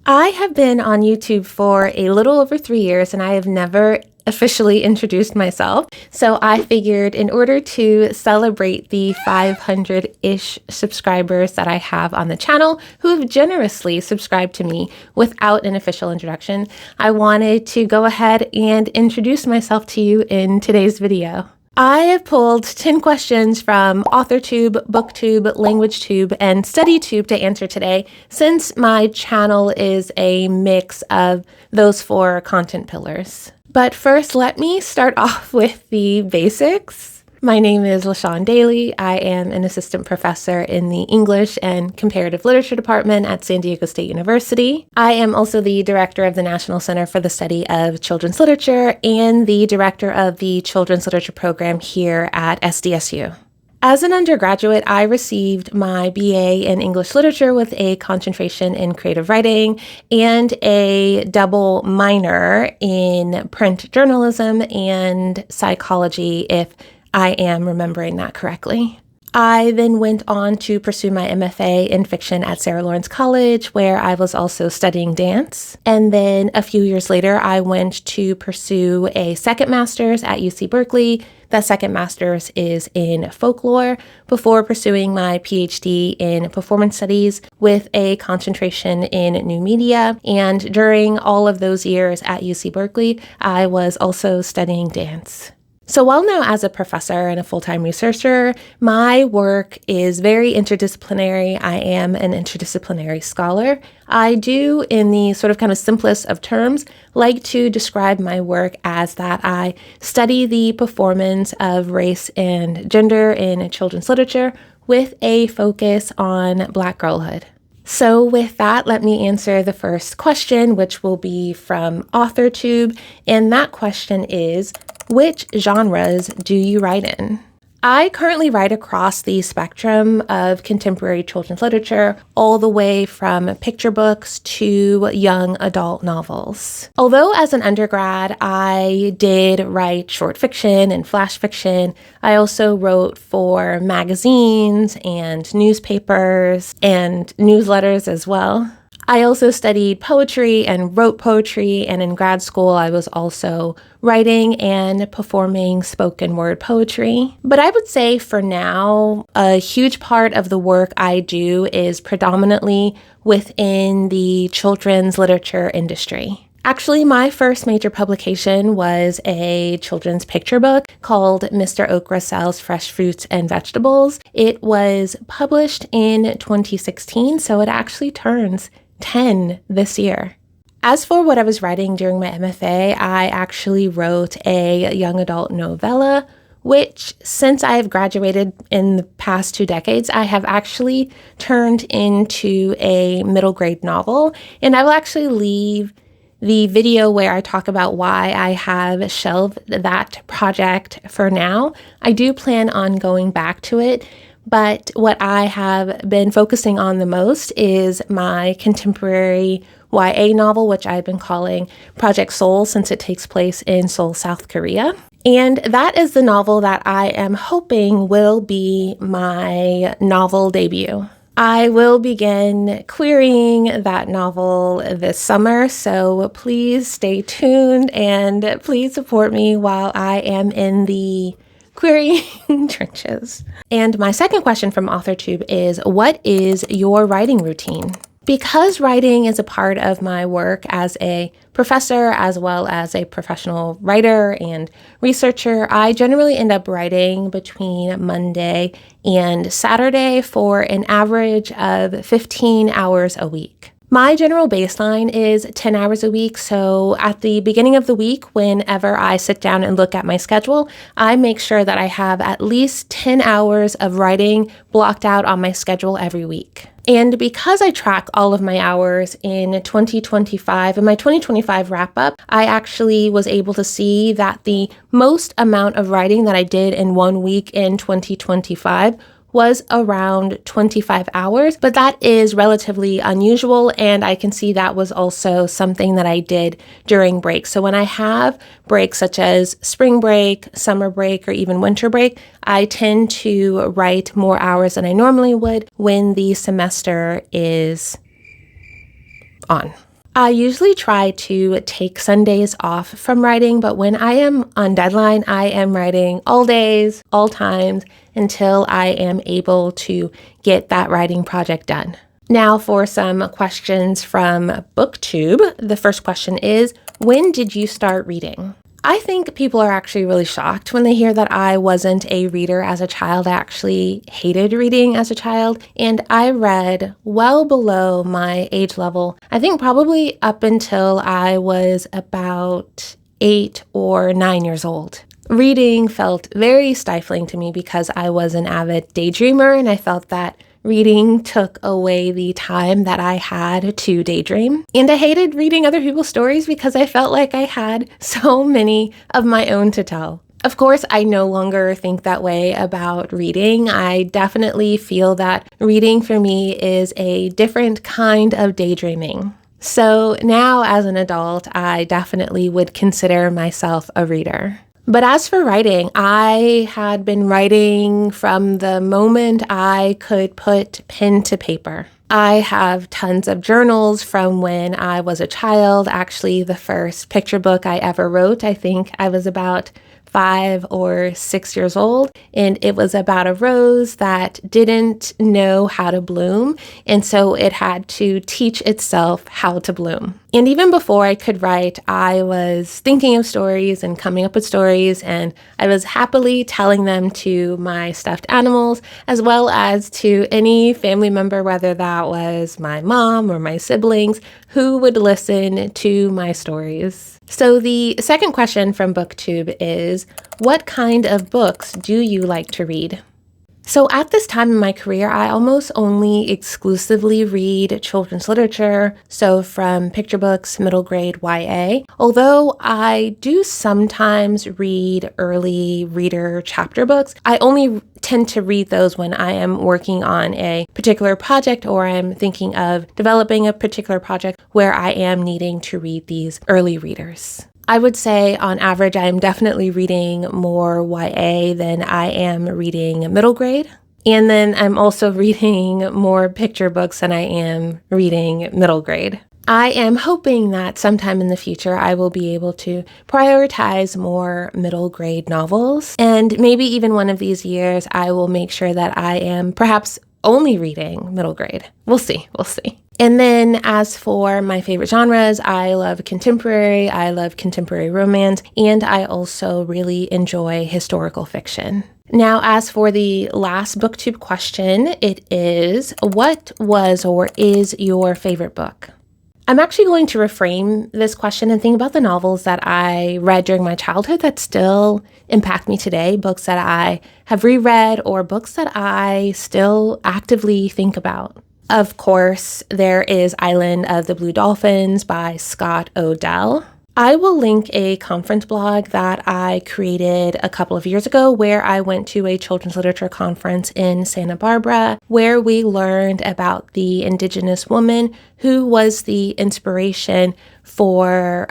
I have been on YouTube for a little over 3 years and I have never officially introduced myself. So I figured in order to celebrate the 500-ish subscribers that I have on the channel who have generously subscribed to me without an official introduction, I wanted to go ahead and introduce myself to you in today's video. I have pulled 10 questions from AuthorTube, BookTube, LanguageTube, and StudyTube to answer today, since my channel is a mix of those 4 content pillars. But first, let me start off with the basics. My name is LaShawn Daly. I am an assistant professor in the English and Comparative Literature Department at San Diego State University. I am also the director of the National Center for the Study of Children's Literature and the director of the Children's Literature program here at SDSU. As an undergraduate, I received my BA in English Literature with a concentration in creative writing and a double minor in print journalism and psychology, if I am remembering that correctly. I then went on to pursue my MFA in fiction at Sarah Lawrence College, where I was also studying dance. And then a few years later, I went to pursue a second master's at UC Berkeley. That second master's is in folklore, before pursuing my PhD in performance studies with a concentration in new media. And during all of those years at UC Berkeley, I was also studying dance. So while now as a professor and a full-time researcher, my work is very interdisciplinary. I am an interdisciplinary scholar. I do, in the sort of kind of simplest of terms, like to describe my work as that I study the performance of race and gender in children's literature with a focus on Black girlhood. So with that, let me answer the first question, which will be from AuthorTube. And that question is, which genres do you write in? I currently write across the spectrum of contemporary children's literature, all the way from picture books to young adult novels. Although as an undergrad, I did write short fiction and flash fiction, I also wrote for magazines and newspapers and newsletters as well. I also studied poetry and wrote poetry, and in grad school I was also writing and performing spoken word poetry. But I would say for now, a huge part of the work I do is predominantly within the children's literature industry. Actually, my first major publication was a children's picture book called Mr. Okra Sells Fresh Fruits and Vegetables. It was published in 2016, so it actually turns 10 this year. As for what I was writing during my MFA, I actually wrote a young adult novella, which since I have graduated in the past 2 decades, I have actually turned into a middle grade novel. And I will actually leave the video where I talk about why I have shelved that project for now. I do plan on going back to it. But what I have been focusing on the most is my contemporary YA novel, which I've been calling Project Seoul since it takes place in Seoul, South Korea. And that is the novel that I am hoping will be my novel debut. I will begin querying that novel this summer, so please stay tuned and please support me while I am in the querying trenches. And my second question from AuthorTube is, what is your writing routine? Because writing is a part of my work as a professor as well as a professional writer and researcher, I generally end up writing between Monday and Saturday for an average of 15 hours a week. My general baseline is 10 hours a week, so at the beginning of the week, whenever I sit down and look at my schedule, I make sure that I have at least 10 hours of writing blocked out on my schedule every week. And because I track all of my hours in 2025, in my 2025 wrap-up, I actually was able to see that the most amount of writing that I did in 1 week in 2025 was around 25 hours, but that is relatively unusual, and I can see that was also something that I did during breaks. So when I have breaks such as spring break, summer break, or even winter break, I tend to write more hours than I normally would when the semester is on. I usually try to take Sundays off from writing, but when I am on deadline, I am writing all days, all times, until I am able to get that writing project done. Now for some questions from BookTube. The first question is, when did you start reading? I think people are actually really shocked when they hear that I wasn't a reader as a child. I actually hated reading as a child, and I read well below my age level. I think probably up until I was about 8 or 9 years old. Reading felt very stifling to me because I was an avid daydreamer, and I felt that reading took away the time that I had to daydream. And I hated reading other people's stories because I felt like I had so many of my own to tell. Of course, I no longer think that way about reading. I definitely feel that reading for me is a different kind of daydreaming. So now as an adult, I definitely would consider myself a reader. But as for writing, I had been writing from the moment I could put pen to paper. I have tons of journals from when I was a child. Actually, the first picture book I ever wrote, I think I was about 5 or 6 years old, and it was about a rose that didn't know how to bloom, and so it had to teach itself how to bloom. And even before I could write, I was thinking of stories and coming up with stories, and I was happily telling them to my stuffed animals, as well as to any family member, whether that was my mom or my siblings, who would listen to my stories. So the second question from BookTube is, what kind of books do you like to read? So at this time in my career, I almost only exclusively read children's literature, so from picture books, middle grade YA, although I do sometimes read early reader chapter books. I only tend to read those when I am working on a particular project or I'm thinking of developing a particular project where I am needing to read these early readers. I would say on average, I am definitely reading more YA than I am reading middle grade. And then I'm also reading more picture books than I am reading middle grade. I am hoping that sometime in the future I will be able to prioritize more middle grade novels. And maybe even one of these years I will make sure that I am perhaps only reading middle grade. We'll see. And then as for my favorite genres, I love contemporary romance, and I also really enjoy historical fiction. Now, as for the last BookTube question, it is, what was or is your favorite book? I'm actually going to reframe this question and think about the novels that I read during my childhood that still impact me today, books that I have reread or books that I still actively think about. Of course, there is Island of the Blue Dolphins by Scott Odell. I will link a conference blog that I created a couple of years ago where I went to a children's literature conference in Santa Barbara where we learned about the Indigenous woman who was the inspiration for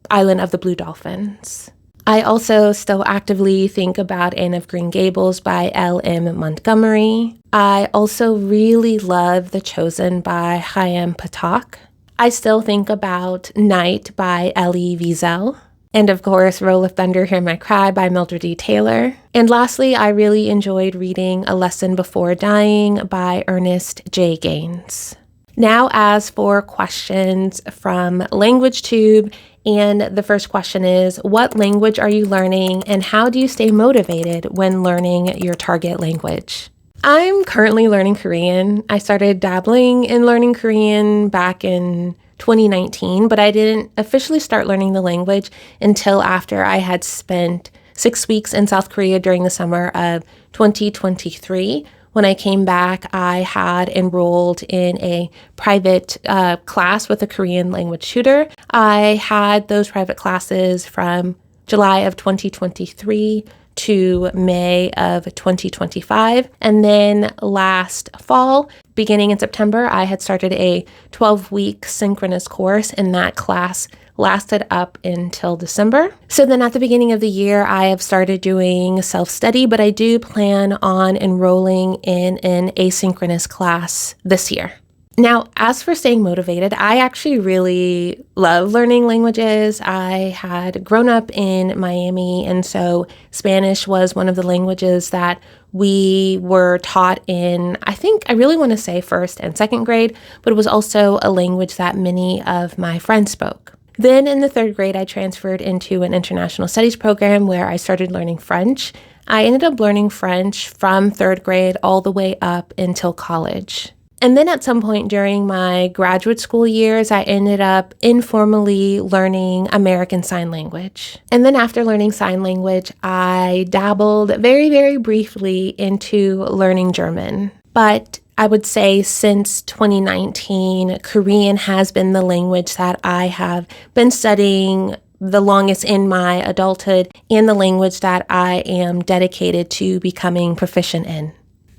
Island of the Blue Dolphins. I also still actively think about Anne of Green Gables by L.M. Montgomery. I also really love The Chosen by Chaim Patak. I still think about Night by Elie Wiesel. And of course, Roll of Thunder, Hear My Cry by Mildred D. Taylor. And lastly, I really enjoyed reading A Lesson Before Dying by Ernest J. Gaines. Now, as for questions from LanguageTube, and the first question is, what language are you learning and how do you stay motivated when learning your target language? I'm currently learning Korean. I started dabbling in learning Korean back in 2019, but I didn't officially start learning the language until after I had spent 6 weeks in South Korea during the summer of 2023. When I came back, I had enrolled in a private class with a Korean language tutor. I had those private classes from July of 2023 to May of 2025. And then last fall, beginning in September, I had started a 12-week synchronous course, and that class lasted up until December. So then at the beginning of the year, I have started doing self-study, but I do plan on enrolling in an asynchronous class this year. Now, as for staying motivated, I actually really love learning languages. I had grown up in Miami, and so Spanish was one of the languages that we were taught in, I really want to say first and second grade, but it was also a language that many of my friends spoke. Then in the third grade, I transferred into an international studies program where I started learning French. I ended up learning French from third grade all the way up until college. And then at some point during my graduate school years, I ended up informally learning American Sign Language. And then after learning sign language, I dabbled very, very briefly into learning German. But I would say since 2019, Korean has been the language that I have been studying the longest in my adulthood and the language that I am dedicated to becoming proficient in.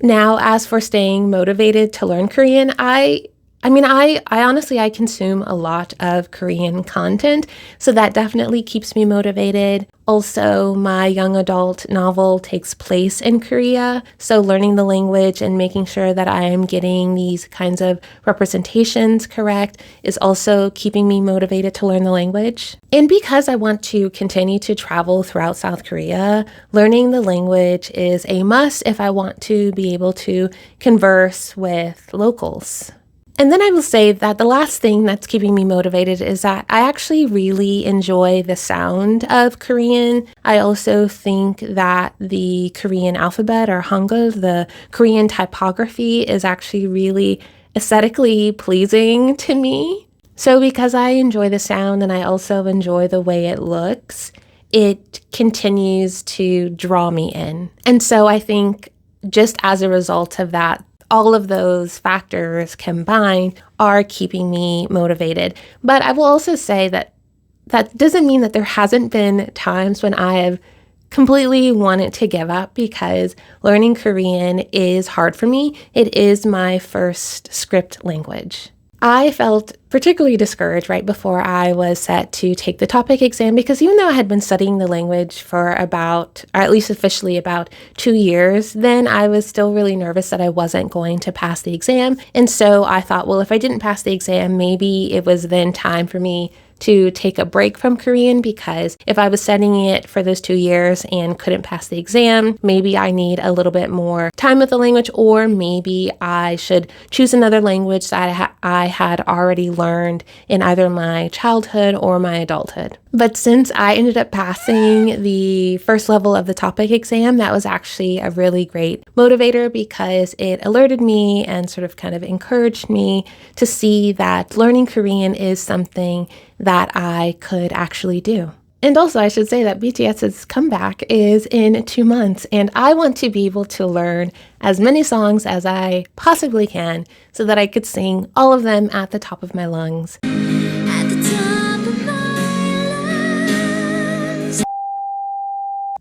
Now, as for staying motivated to learn Korean, I honestly, I consume a lot of Korean content, so that definitely keeps me motivated. Also, my young adult novel takes place in Korea, so learning the language and making sure that I am getting these kinds of representations correct is also keeping me motivated to learn the language. And because I want to continue to travel throughout South Korea, learning the language is a must if I want to be able to converse with locals. And then I will say that the last thing that's keeping me motivated is that I actually really enjoy the sound of Korean. I also think that the Korean alphabet, or Hangul, the Korean typography, is actually really aesthetically pleasing to me. So because I enjoy the sound and I also enjoy the way it looks, it continues to draw me in. And so I think just as a result of that, all of those factors combined are keeping me motivated. But I will also say that that doesn't mean that there hasn't been times when I have completely wanted to give up, because learning Korean is hard for me. It is my first script language. I felt particularly discouraged right before I was set to take the TOPIK exam, because even though I had been studying the language for about, or at least officially about 2 years, then I was still really nervous that I wasn't going to pass the exam. And so I thought, well, if I didn't pass the exam, maybe it was then time for me to take a break from Korean, because if I was studying it for those 2 years and couldn't pass the exam, maybe I need a little bit more time with the language, or maybe I should choose another language that I had already learned in either my childhood or my adulthood. But since I ended up passing the first level of the TOPIK exam, that was actually a really great motivator, because it alerted me and sort of kind of encouraged me to see that learning Korean is something that I could actually do. And also, I should say that BTS's comeback is in 2 months, and I want to be able to learn as many songs as I possibly can so that I could sing all of them at the top of my lungs. At the top of my lungs.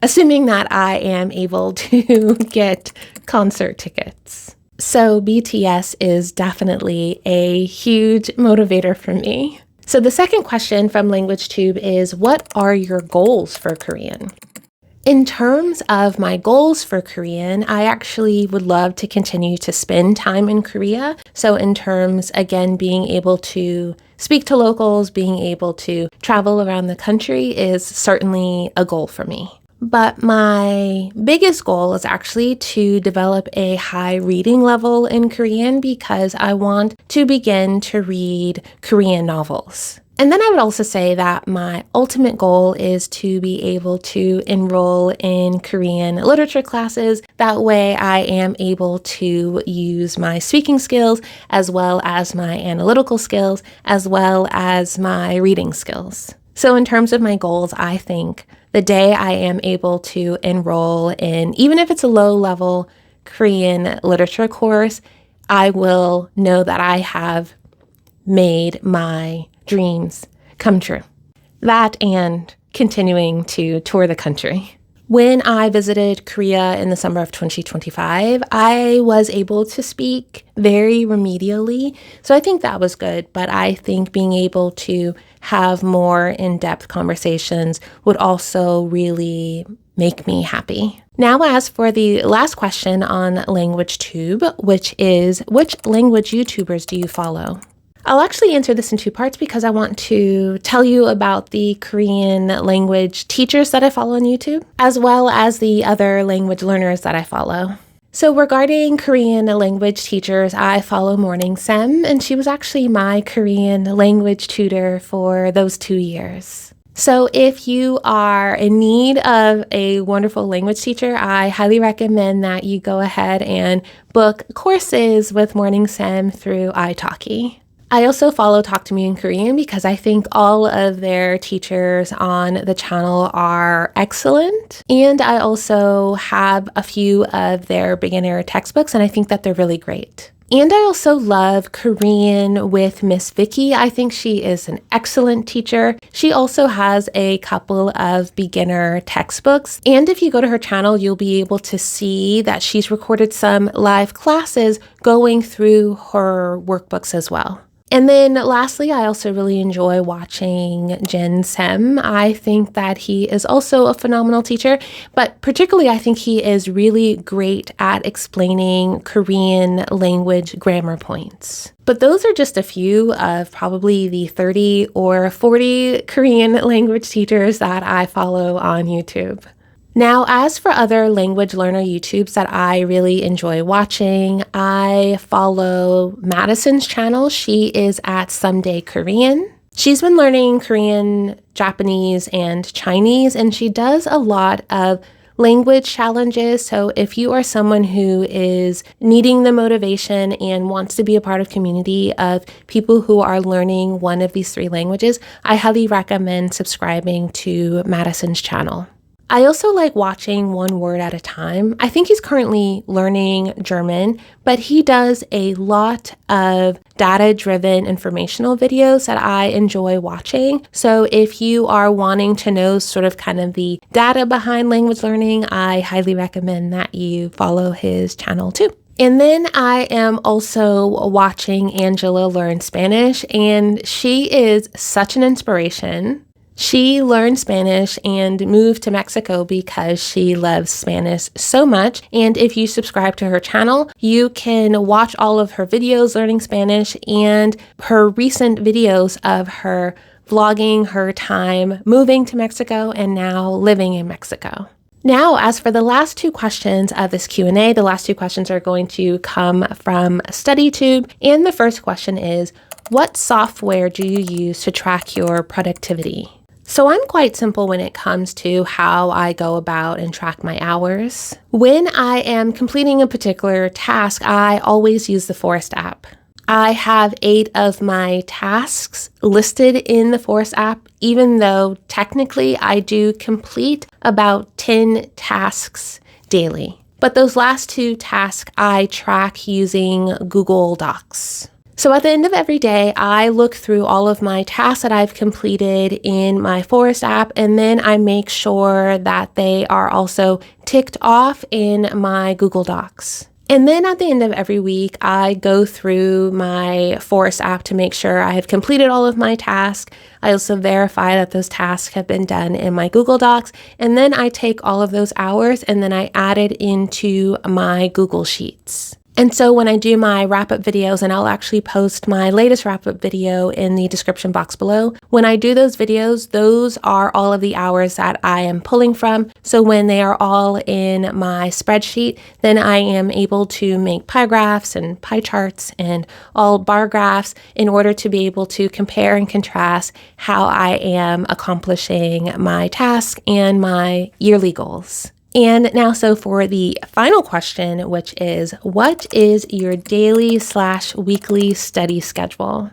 Assuming that I am able to get concert tickets. So BTS is definitely a huge motivator for me. So the second question from LanguageTube is, what are your goals for Korean? In terms of my goals for Korean, I actually would love to continue to spend time in Korea. So in terms, again, being able to speak to locals, being able to travel around the country is certainly a goal for me. But my biggest goal is actually to develop a high reading level in Korean, because I want to begin to read Korean novels. And then I would also say that my ultimate goal is to be able to enroll in Korean literature classes. That way I am able to use my speaking skills as well as my analytical skills as well as my reading skills. So in terms of my goals, I think the day I am able to enroll in, even if it's a low-level Korean literature course, I will know that I have made my dreams come true. That and continuing to tour the country. When I visited Korea in the summer of 2025, I was able to speak very remedially. So I think that was good, but I think being able to have more in-depth conversations would also really make me happy. Now, as for the last question on LanguageTube, which is, which language YouTubers do you follow? I'll actually answer this in two parts because I want to tell you about the Korean language teachers that I follow on YouTube, as well as the other language learners that I follow. So regarding Korean language teachers, I follow Morning Sem, and she was actually my Korean language tutor for those 2 years. So if you are in need of a wonderful language teacher, I highly recommend that you go ahead and book courses with Morning Sem through italki. I also follow Talk to Me in Korean because I think all of their teachers on the channel are excellent. And I also have a few of their beginner textbooks, and I think that they're really great. And I also love Korean with Miss Vicky. I think she is an excellent teacher. She also has a couple of beginner textbooks. And if you go to her channel, you'll be able to see that she's recorded some live classes going through her workbooks as well. And then lastly, I also really enjoy watching Jin Sem. I think that he is also a phenomenal teacher, but particularly I think he is really great at explaining Korean language grammar points. But those are just a few of probably the 30 or 40 Korean language teachers that I follow on YouTube. Now, as for other language learner YouTubes that I really enjoy watching, I follow Madison's channel. She is at Someday Korean. She's been learning Korean, Japanese, and Chinese, and she does a lot of language challenges. So if you are someone who is needing the motivation and wants to be a part of a community of people who are learning one of these 3 languages, I highly recommend subscribing to Madison's channel. I also like watching one word at a time. I think he's currently learning German, but he does a lot of data-driven informational videos that I enjoy watching. So if you are wanting to know sort of kind of the data behind language learning, I highly recommend that you follow his channel too. And then I am also watching Angela learn Spanish, and she is such an inspiration. She learned Spanish and moved to Mexico because she loves Spanish so much. And if you subscribe to her channel, you can watch all of her videos learning Spanish and her recent videos of her vlogging her time moving to Mexico and now living in Mexico. Now, as for the last 2 questions of this Q&A, the last 2 questions are going to come from StudyTube. And the first question is, what software do you use to track your productivity? So I'm quite simple when it comes to how I go about and track my hours. When I am completing a particular task, I always use the Forest app. I have 8 of my tasks listed in the Forest app, even though technically I do complete about 10 tasks daily. But those last 2 tasks I track using Google Docs. So at the end of every day, I look through all of my tasks that I've completed in my Forest app, and then I make sure that they are also ticked off in my Google Docs. And then at the end of every week, I go through my Forest app to make sure I have completed all of my tasks. I also verify that those tasks have been done in my Google Docs. And then I take all of those hours and then I add it into my Google Sheets. And so when I do my wrap-up videos, and I'll actually post my latest wrap-up video in the description box below, when I do those videos, those are all of the hours that I am pulling from. So when they are all in my spreadsheet, then I am able to make pie graphs and pie charts and all bar graphs in order to be able to compare and contrast how I am accomplishing my task and my yearly goals. And now, so for the final question, which is, what is your daily/weekly study schedule?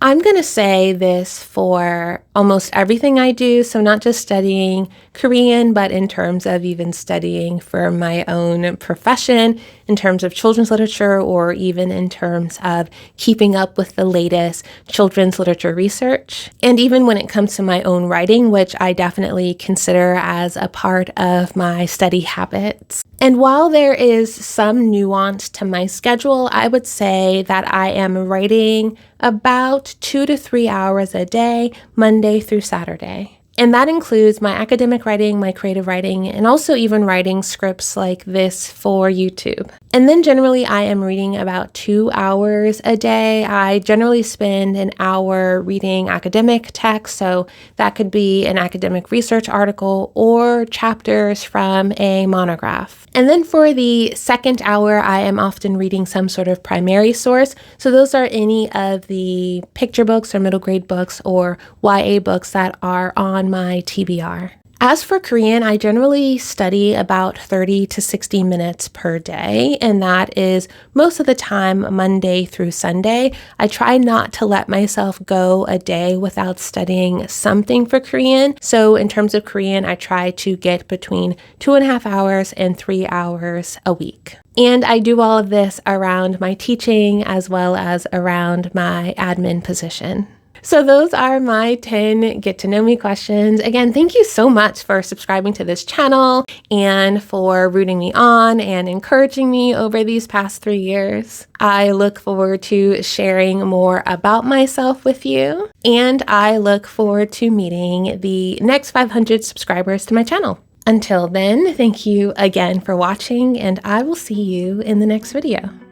I'm going to say this for almost everything I do, so not just studying Korean, but in terms of even studying for my own profession, in terms of children's literature, or even in terms of keeping up with the latest children's literature research. And even when it comes to my own writing, which I definitely consider as a part of my study habits. And while there is some nuance to my schedule, I would say that I am writing about 2 to 3 hours a day, Monday through Saturday. And that includes my academic writing, my creative writing, and also even writing scripts like this for YouTube. And then generally I am reading about 2 hours a day. I generally spend an hour reading academic text, so that could be an academic research article or chapters from a monograph. And then for the second hour, I am often reading some sort of primary source. So those are any of the picture books or middle grade books or YA books that are on my TBR. As for Korean, I generally study about 30 to 60 minutes per day, and that is most of the time Monday through Sunday. I try not to let myself go a day without studying something for Korean. So in terms of Korean, I try to get between 2.5 hours and 3 hours a week. And I do all of this around my teaching as well as around my admin position. So those are my 10 get to know me questions. Again, thank you so much for subscribing to this channel and for rooting me on and encouraging me over these past 3 years. I look forward to sharing more about myself with you, and I look forward to meeting the next 500 subscribers to my channel. Until then, thank you again for watching, and I will see you in the next video.